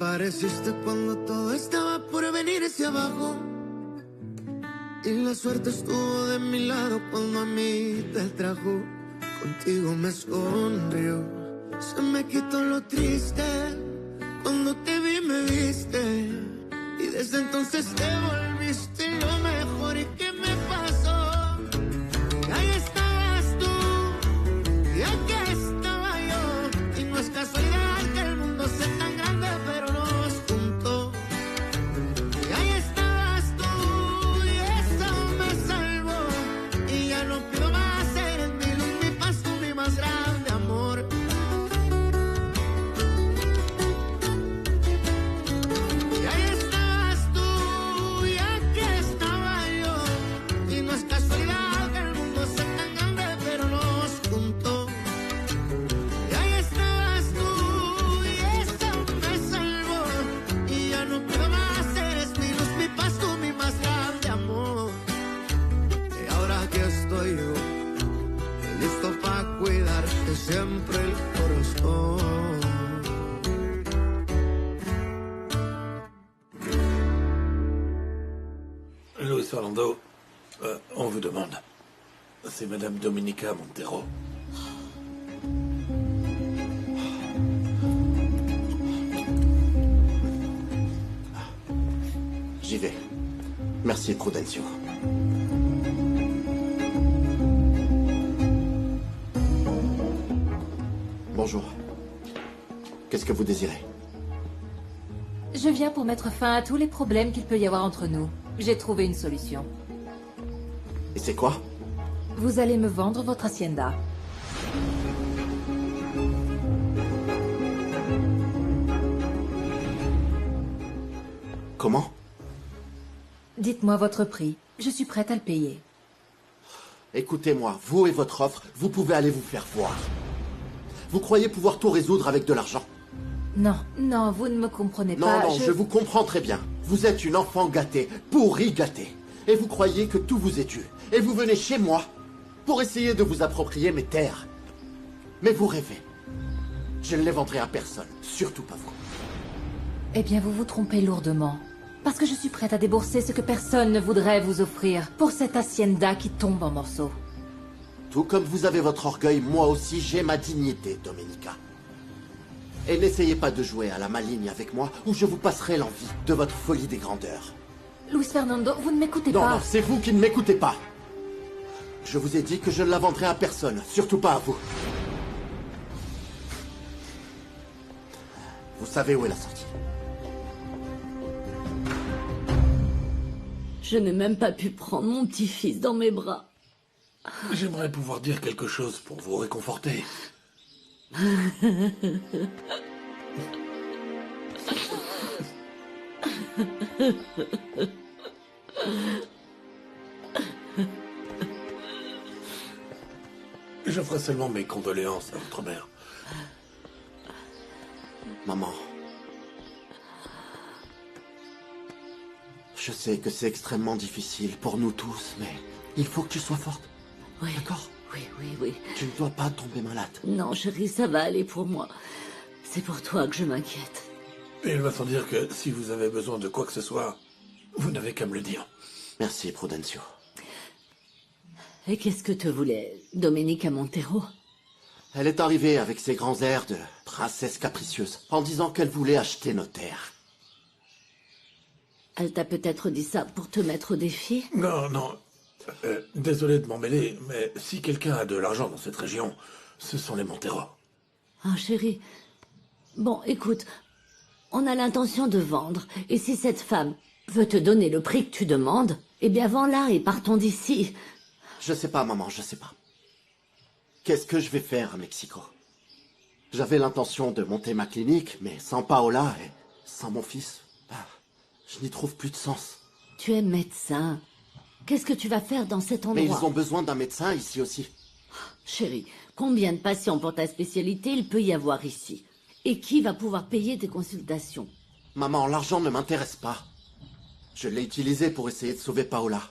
Apareciste cuando todo estaba por venirse abajo. Y la suerte estuvo de mi lado cuando a mí te trajo. Contigo me sonrió. Se me quitó lo triste. Cuando te vi me viste. Y desde entonces te volviste lo mejor. ¿Y qué me pasó? Que ahí estabas tú. Y aquí estaba yo. Y no es casualidad que el mundo sea tan grande, pero nos juntó. Y ahí estabas tú. Y eso me salvó. Y ya no pido más. Eres mi luz, mi paz, tú mi más grande amor. Y ahí estabas tú. Y aquí estaba yo. Y no es casualidad que el mundo sea tan grande, pero nos juntó. Y ahí estabas tú. Y eso me salvó. Y ya no puedo más. Eres mi luz, mi paz, tú mi más grande amor. Y ahora que estoy yo, listo para cuidarte siempre el corazón. Luis Fernando, on vous demande. C'est Madame Domenica Montero. J'y vais. Merci, Prudencio. Bonjour. Qu'est-ce que vous désirez? Je viens pour mettre fin à tous les problèmes qu'il peut y avoir entre nous. J'ai trouvé une solution. Et c'est quoi? Vous allez me vendre votre hacienda. Comment? Dites-moi votre prix. Je suis prête à le payer. Écoutez-moi, vous et votre offre, vous pouvez aller vous faire voir. Vous croyez pouvoir tout résoudre avec de l'argent? Non, non, vous ne me comprenez Non, pas. non, je vous comprends très bien. Vous êtes une enfant gâtée, pourrie gâtée. Et vous croyez que tout vous est dû. Et vous venez chez moi pour essayer de vous approprier mes terres. Mais vous rêvez. Je ne les vendrai à personne, surtout pas vous. Eh bien, vous vous trompez lourdement. Parce que je suis prête à débourser ce que personne ne voudrait vous offrir pour cette hacienda qui tombe en morceaux. Tout comme vous avez votre orgueil, moi aussi j'ai ma dignité, Domenica. Et n'essayez pas de jouer à la maligne avec moi, ou je vous passerai l'envie de votre folie des grandeurs. Luis Fernando, vous ne m'écoutez Non, pas. non, c'est vous qui ne m'écoutez pas. Je vous ai dit que je ne la vendrai à personne, surtout pas à vous. Vous savez où est la sortie? Je n'ai même pas pu prendre mon petit-fils dans mes bras. J'aimerais pouvoir dire quelque chose pour vous réconforter. Je ferai seulement mes condoléances à votre mère. Maman. Je sais que c'est extrêmement difficile pour nous tous, mais il faut que tu sois forte. Oui. D'accord? Oui. Tu ne dois pas tomber malade. Non, chérie, ça va aller pour moi. C'est pour toi que je m'inquiète. Et il va sans dire que si vous avez besoin de quoi que ce soit, vous n'avez qu'à me le dire. Merci, Prudencio. Et qu'est-ce que te voulait Domenica Montero? Elle est arrivée avec ses grands airs de princesse capricieuse, en disant qu'elle voulait acheter nos terres. Elle t'a peut-être dit ça pour te mettre au défi? Non, non. Désolé de m'en mêler, mais si quelqu'un a de l'argent dans cette région, ce sont les Montero. Ah, chérie. Bon, écoute, on a l'intention de vendre, et si cette femme veut te donner le prix que tu demandes, eh bien vends-la et partons d'ici. Je sais pas, maman, je sais pas. Qu'est-ce que je vais faire à Mexico? J'avais l'intention de monter ma clinique, mais sans Paola et sans mon fils, je n'y trouve plus de sens. Tu es médecin. Qu'est-ce que tu vas faire dans cet endroit? Mais ils ont besoin d'un médecin ici aussi. Chérie, combien de patients pour ta spécialité il peut y avoir ici? Et qui va pouvoir payer tes consultations? Maman, l'argent ne m'intéresse pas. Je l'ai utilisé pour essayer de sauver Paola.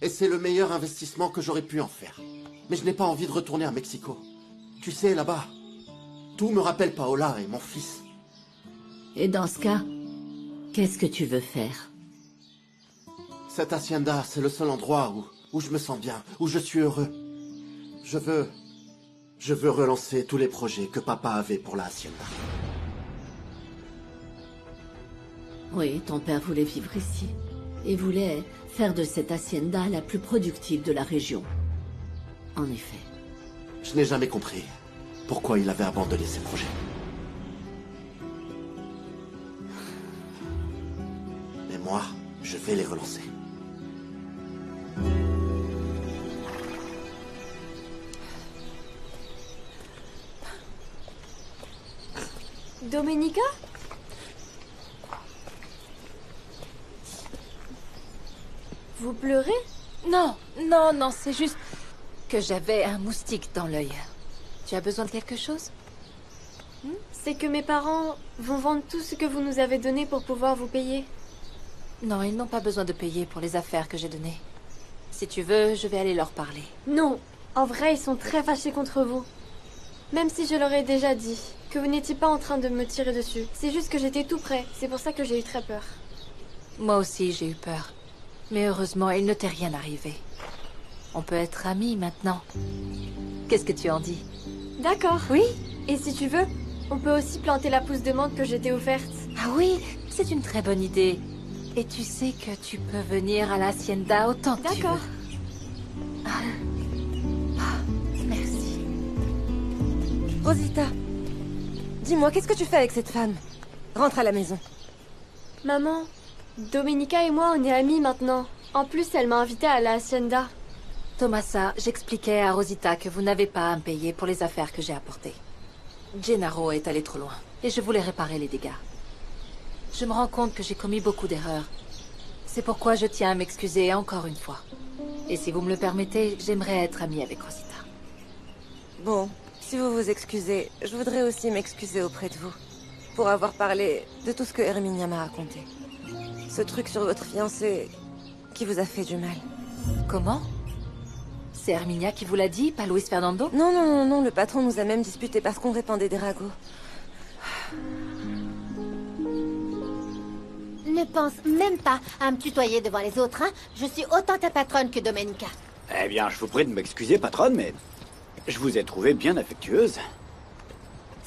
Et c'est le meilleur investissement que j'aurais pu en faire. Mais je n'ai pas envie de retourner à Mexico. Tu sais, là-bas, tout me rappelle Paola et mon fils. Et dans ce cas, Qu'est-ce que tu veux faire? Cette hacienda, c'est le seul endroit où je me sens bien, où je suis heureux. Je veux relancer tous les projets que papa avait pour la hacienda. Oui, ton père voulait vivre ici. Et voulait faire de cette hacienda la plus productive de la région. En effet. Je n'ai jamais compris pourquoi il avait abandonné ses projets. Mais moi, je vais les relancer. Domenica? Vous pleurez? Non, non, non, c'est juste que j'avais un moustique dans l'œil. Tu as besoin de quelque chose? C'est que mes parents vont vendre tout ce que vous nous avez donné pour pouvoir vous payer. Non, ils n'ont pas besoin de payer pour les affaires que j'ai données. Si tu veux, je vais aller leur parler. Non, en vrai, ils sont très fâchés contre vous. Même si je leur ai déjà dit que vous n'étiez pas en train de me tirer dessus. C'est juste que j'étais tout près, c'est pour ça que j'ai eu très peur. Moi aussi, j'ai eu peur. Mais heureusement, il ne t'est rien arrivé. On peut être amis maintenant. Qu'est-ce que tu en dis? D'accord. Oui? Et si tu veux, on peut aussi planter la pousse de menthe que je t'ai offerte. Ah oui, c'est une très bonne idée. Et tu sais que tu peux venir à la hacienda autant que tu veux. D'accord. Merci. Rosita, dis-moi, qu'est-ce que tu fais avec cette femme? Rentre à la maison. Maman, Domenica et moi, on est amis maintenant. En plus, elle m'a invitée à la hacienda. Tomasa, j'expliquais à Rosita que vous n'avez pas à me payer pour les affaires que j'ai apportées. Gennaro est allé trop loin, et je voulais réparer les dégâts. Je me rends compte que j'ai commis beaucoup d'erreurs. C'est pourquoi je tiens à m'excuser encore une fois. Et si vous me le permettez, j'aimerais être amie avec Rosita. Bon, si vous vous excusez, je voudrais aussi m'excuser auprès de vous. Pour avoir parlé de tout ce que Herminia m'a raconté. Ce truc sur votre fiancé qui vous a fait du mal. Comment? C'est Herminia qui vous l'a dit, pas Luis Fernando? Non, non, non, non, le patron nous a même disputé parce qu'on répandait des ragots. Ne pense même pas à me tutoyer devant les autres, hein. Je suis autant ta patronne que Domenica. Eh bien, je vous prie de m'excuser, patronne, mais je vous ai trouvée bien affectueuse.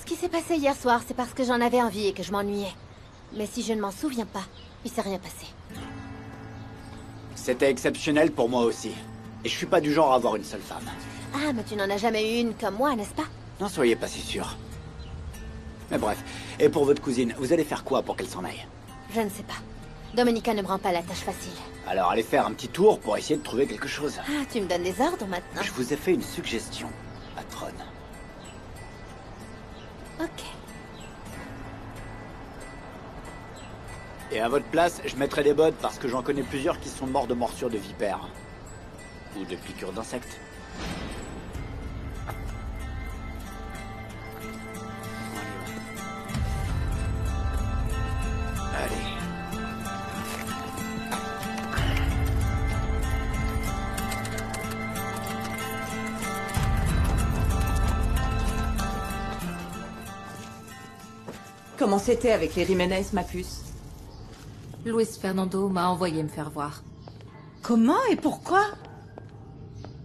Ce qui s'est passé hier soir, c'est parce que j'en avais envie et que je m'ennuyais. Mais si je ne m'en souviens pas, il s'est rien passé. C'était exceptionnel pour moi aussi. Et je suis pas du genre à avoir une seule femme. Ah, mais tu n'en as jamais eu une comme moi, n'est-ce pas? N'en soyez pas si sûr. Mais bref, et pour votre cousine, vous allez faire quoi pour qu'elle s'en aille? Je ne sais pas. Domenica ne me rend pas la tâche facile. Alors allez faire un petit tour pour essayer de trouver quelque chose. Ah, tu me donnes des ordres maintenant? Je vous ai fait une suggestion, patronne. Ok. Et à votre place, je mettrai des bottes parce que j'en connais plusieurs qui sont morts de morsures de vipères. Ou de piqûres d'insectes. Allez. Comment c'était avec les Jiménez, ma puce? Luis Fernando m'a envoyé me faire voir. Comment et pourquoi?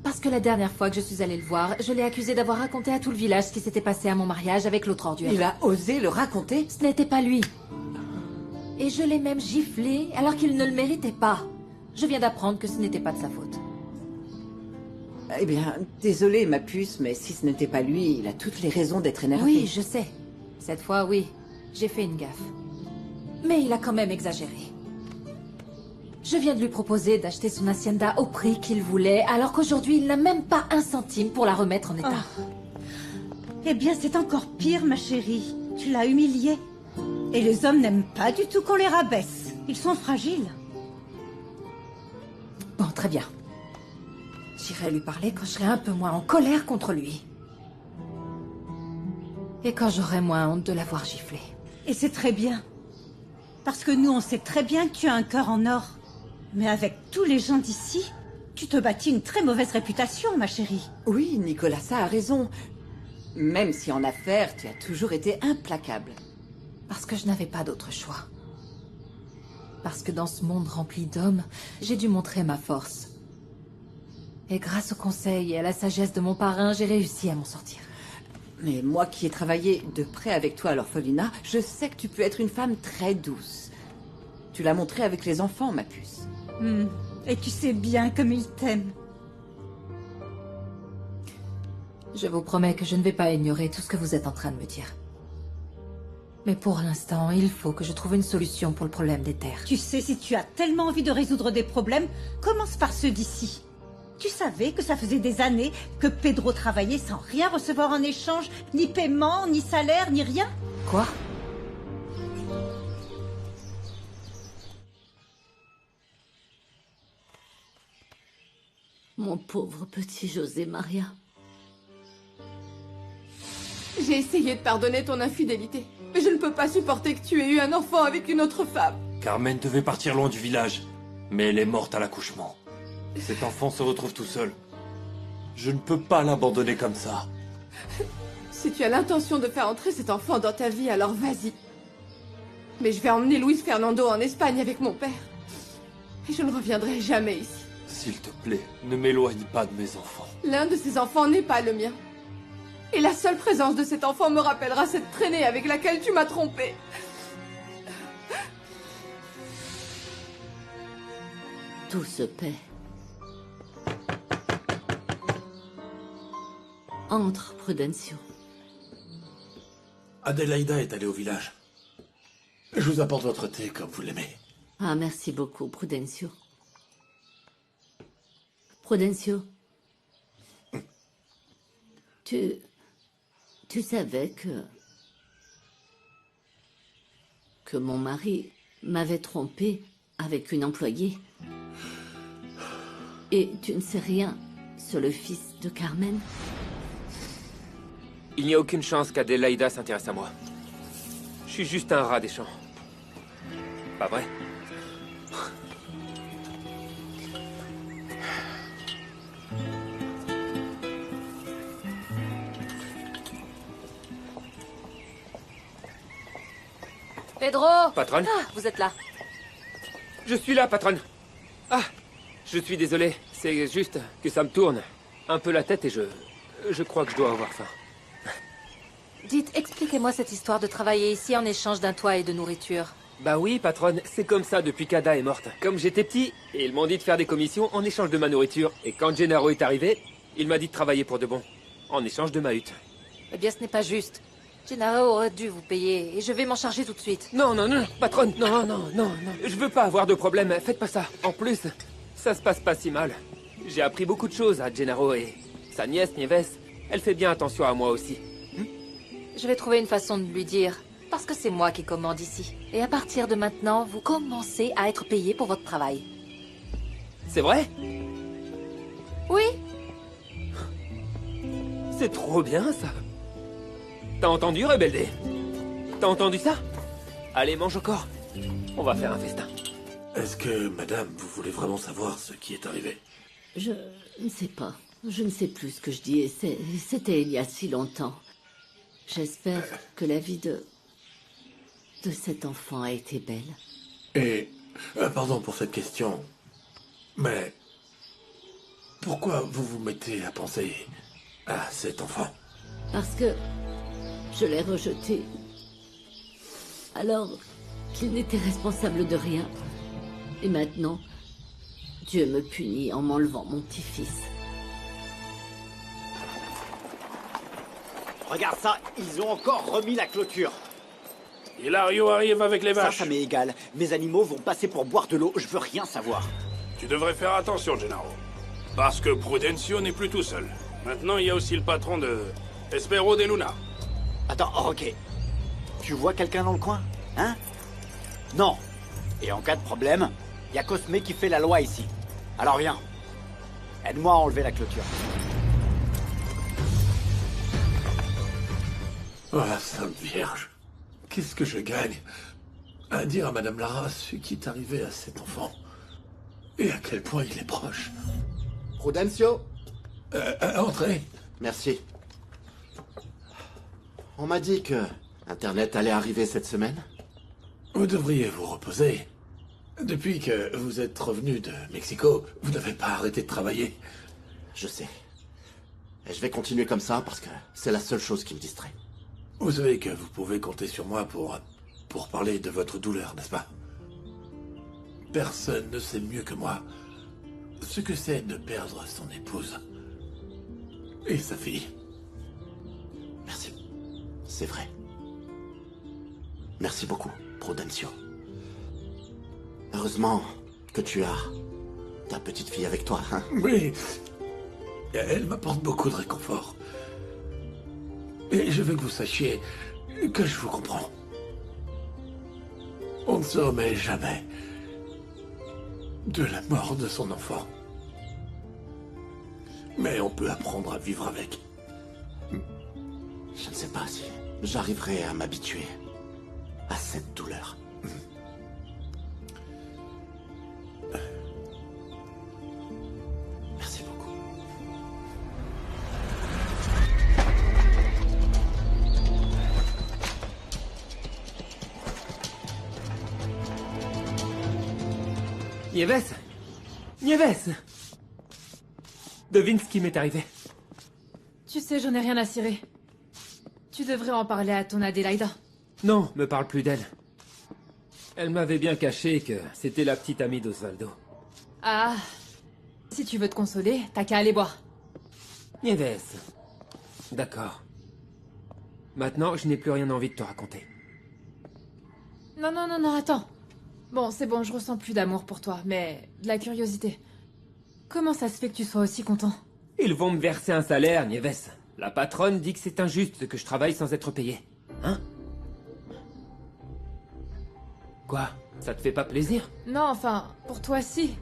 Parce que la dernière fois que je suis allée le voir, je l'ai accusé d'avoir raconté à tout le village ce qui s'était passé à mon mariage avec l'autre ordure. Il a osé le raconter? Ce n'était pas lui. Et je l'ai même giflé alors qu'il ne le méritait pas. Je viens d'apprendre que ce n'était pas de sa faute. Eh bien, désolé, ma puce, mais si ce n'était pas lui, il a toutes les raisons d'être énervé. Oui, je sais. Cette fois, oui. J'ai fait une gaffe. Mais il a quand même exagéré. Je viens de lui proposer d'acheter son hacienda au prix qu'il voulait, alors qu'aujourd'hui, il n'a même pas un centime pour la remettre en état. Eh bien, c'est encore pire, ma chérie. Tu l'as humilié. Et les hommes n'aiment pas du tout qu'on les rabaisse. Ils sont fragiles. Bon, très bien. J'irai lui parler quand je serai un peu moins en colère contre lui. Et quand j'aurai moins honte de l'avoir giflé. Et c'est très bien. Parce que nous, on sait très bien que tu as un cœur en or. Mais avec tous les gens d'ici, tu te bâtis une très mauvaise réputation, ma chérie. Oui, Nicolas, ça a raison. Même si en affaires, tu as toujours été implacable. Parce que je n'avais pas d'autre choix. Parce que dans ce monde rempli d'hommes, j'ai dû montrer ma force. Et grâce au conseil et à la sagesse de mon parrain, j'ai réussi à m'en sortir. Mais moi qui ai travaillé de près avec toi à l'orphelinat, je sais que tu peux être une femme très douce. Tu l'as montré avec les enfants, ma puce. Et tu sais bien comme ils t'aiment. Je vous promets que je ne vais pas ignorer tout ce que vous êtes en train de me dire. Mais pour l'instant, il faut que je trouve une solution pour le problème des terres. Tu sais, si tu as tellement envie de résoudre des problèmes, commence par ceux d'ici. Tu savais que ça faisait des années que Pedro travaillait sans rien recevoir en échange, ni paiement, ni salaire, ni rien? Quoi? Mon pauvre petit José Maria. J'ai essayé de pardonner ton infidélité, mais je ne peux pas supporter que tu aies eu un enfant avec une autre femme. Carmen devait partir loin du village, mais elle est morte à l'accouchement. Cet enfant se retrouve tout seul. Je ne peux pas l'abandonner comme ça. Si tu as l'intention de faire entrer cet enfant dans ta vie, alors vas-y. Mais je vais emmener Luis Fernando en Espagne avec mon père. Et je ne reviendrai jamais ici. S'il te plaît, ne m'éloigne pas de mes enfants. L'un de ces enfants n'est pas le mien. Et la seule présence de cet enfant me rappellera cette traînée avec laquelle tu m'as trompée. Tout se paie. Entre, Prudencio. Adelaida est allée au village. Je vous apporte votre thé comme vous l'aimez. Ah, merci beaucoup, Prudencio. Prudencio. Tu savais que mon mari m'avait trompé avec une employée. Et tu ne sais rien sur le fils de Carmen? Il n'y a aucune chance qu'Adelaida s'intéresse à moi. Je suis juste un rat des champs. Pas vrai? Pedro! Patronne? Ah, vous êtes là. Je suis là, patronne. Ah, je suis désolé. C'est juste que ça me tourne un peu la tête et je crois que je dois avoir faim. Dites, expliquez-moi cette histoire de travailler ici en échange d'un toit et de nourriture. Bah oui, patronne, c'est comme ça depuis qu'Ada est morte. Comme j'étais petit, ils m'ont dit de faire des commissions en échange de ma nourriture. Et quand Gennaro est arrivé, il m'a dit de travailler pour de bon, en échange de ma hutte. Eh bien, ce n'est pas juste. Gennaro aurait dû vous payer, et je vais m'en charger tout de suite. Non, non, non, patronne, non. Je veux pas avoir de problème, faites pas ça. En plus, ça se passe pas si mal. J'ai appris beaucoup de choses à Gennaro et sa nièce, Nieves, elle fait bien attention à moi aussi. Je vais trouver une façon de lui dire, parce que c'est moi qui commande ici. Et à partir de maintenant, vous commencez à être payé pour votre travail. C'est vrai? Oui. C'est trop bien, ça. T'as entendu, Rebelde? T'as entendu ça? Allez, mange encore. On va faire un festin. Est-ce que, madame, vous voulez vraiment savoir ce qui est arrivé? Je ne sais pas. Je ne sais plus ce que je dis. C'était il y a si longtemps. J'espère que la vie de cet enfant a été belle. Et... pardon pour cette question, mais... pourquoi vous vous mettez à penser à cet enfant? Parce que je l'ai rejeté. Alors qu'il n'était responsable de rien. Et maintenant, Dieu me punit en m'enlevant mon petit-fils. Regarde ça, ils ont encore remis la clôture. Hilario arrive avec les vaches. Ça m'est égal. Mes animaux vont passer pour boire de l'eau, je veux rien savoir. Tu devrais faire attention, Gennaro. Parce que Prudencio n'est plus tout seul. Maintenant, il y a aussi le patron de Espero de Luna. Attends, ok. Tu vois quelqu'un dans le coin? Hein? Non. Et en cas de problème, il y a Cosme qui fait la loi ici. Alors viens. Aide-moi à enlever la clôture. Oh, la Sainte Vierge. Qu'est-ce que je gagne à dire à Madame Lara ce qui est arrivé à cet enfant. Et à quel point il est proche. Prudencio? Entrez. Merci. On m'a dit que Internet allait arriver cette semaine. Vous devriez vous reposer. Depuis que vous êtes revenu de Mexico, vous n'avez pas arrêté de travailler. Je sais. Et je vais continuer comme ça parce que c'est la seule chose qui me distrait. Vous savez que vous pouvez compter sur moi pour parler de votre douleur, n'est-ce pas? Personne ne sait mieux que moi ce que c'est de perdre son épouse et sa fille. Merci. C'est vrai. Merci beaucoup, Prudencio. Heureusement que tu as ta petite fille avec toi, hein? Oui. Elle m'apporte beaucoup de réconfort. Et je veux que vous sachiez que je vous comprends. On ne se remet jamais de la mort de son enfant. Mais on peut apprendre à vivre avec. Je ne sais pas si j'arriverai à m'habituer à cette douleur. Merci beaucoup. Nieves! Nieves! Devine ce qui m'est arrivé. Tu sais, j'en ai rien à cirer. Tu devrais en parler à ton Adélaïda. Non, me parle plus d'elle. Elle m'avait bien caché que c'était la petite amie d'Osvaldo. Ah. Si tu veux te consoler, t'as qu'à aller boire. Nieves. D'accord. Maintenant, je n'ai plus rien envie de te raconter. Non, attends. Bon, c'est bon, je ressens plus d'amour pour toi, mais de la curiosité. Comment ça se fait que tu sois aussi content? Ils vont me verser un salaire, Nieves. La patronne dit que c'est injuste que je travaille sans être payé. Hein? Quoi? Ça te fait pas plaisir? Non, enfin, pour toi si.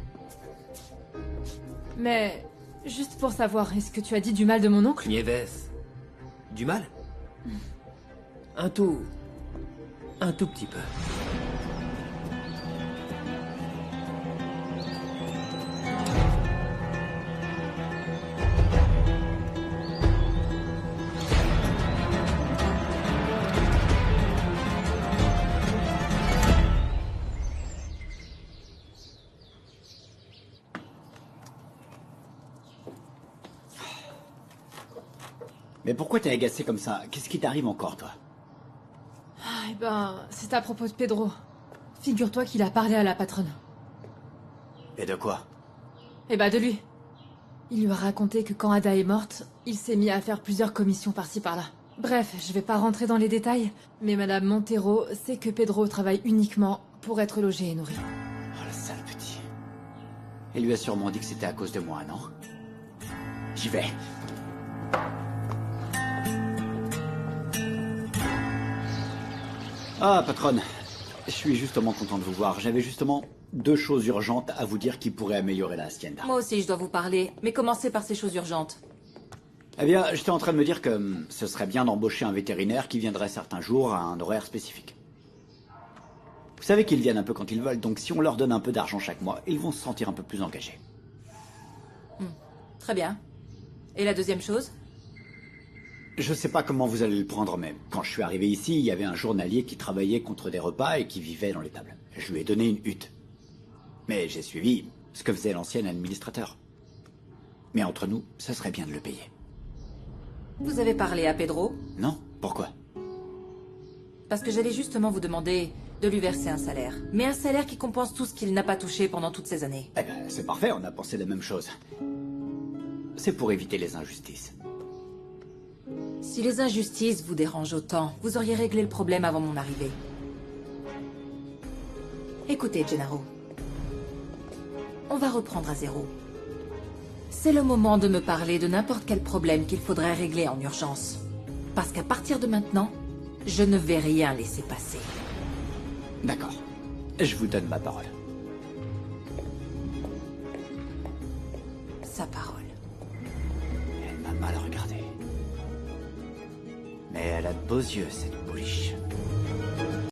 Mais, juste pour savoir, est-ce que tu as dit du mal de mon oncle? Nieves. Du mal? Un tout petit peu. Mais pourquoi t'es agacé comme ça? Qu'est-ce qui t'arrive encore, toi? Ah, eh ben, c'est à propos de Pedro. Figure-toi qu'il a parlé à la patronne. Et de quoi? Eh ben, de lui. Il lui a raconté que quand Ada est morte, il s'est mis à faire plusieurs commissions par-ci par-là. Bref, je vais pas rentrer dans les détails, mais Madame Montero sait que Pedro travaille uniquement pour être logé et nourri. Oh, le sale petit. Elle lui a sûrement dit que c'était à cause de moi, non? J'y vais. Ah, patronne. Je suis justement content de vous voir. J'avais justement 2 choses urgentes à vous dire qui pourraient améliorer la hacienda. Moi aussi, je dois vous parler. Mais commencez par ces choses urgentes. Eh bien, j'étais en train de me dire que ce serait bien d'embaucher un vétérinaire qui viendrait certains jours à un horaire spécifique. Vous savez qu'ils viennent un peu quand ils veulent, donc si on leur donne un peu d'argent chaque mois, ils vont se sentir un peu plus engagés. Très bien. Et la deuxième chose? Je sais pas comment vous allez le prendre, mais quand je suis arrivé ici, il y avait un journalier qui travaillait contre des repas et qui vivait dans l'étable. Je lui ai donné une hutte. Mais j'ai suivi ce que faisait l'ancien administrateur. Mais entre nous, ça serait bien de le payer. Vous avez parlé à Pedro? Non? Pourquoi? Parce que j'allais justement vous demander de lui verser un salaire. Mais un salaire qui compense tout ce qu'il n'a pas touché pendant toutes ces années. Eh ben, c'est parfait, on a pensé la même chose. C'est pour éviter les injustices. Si les injustices vous dérangent autant, vous auriez réglé le problème avant mon arrivée. Écoutez, Gennaro. On va reprendre à zéro. C'est le moment de me parler de n'importe quel problème qu'il faudrait régler en urgence. Parce qu'à partir de maintenant, je ne vais rien laisser passer. D'accord. Je vous donne ma parole. Sa parole. Elle m'a mal regardé. Mais elle a de beaux yeux, cette pouliche.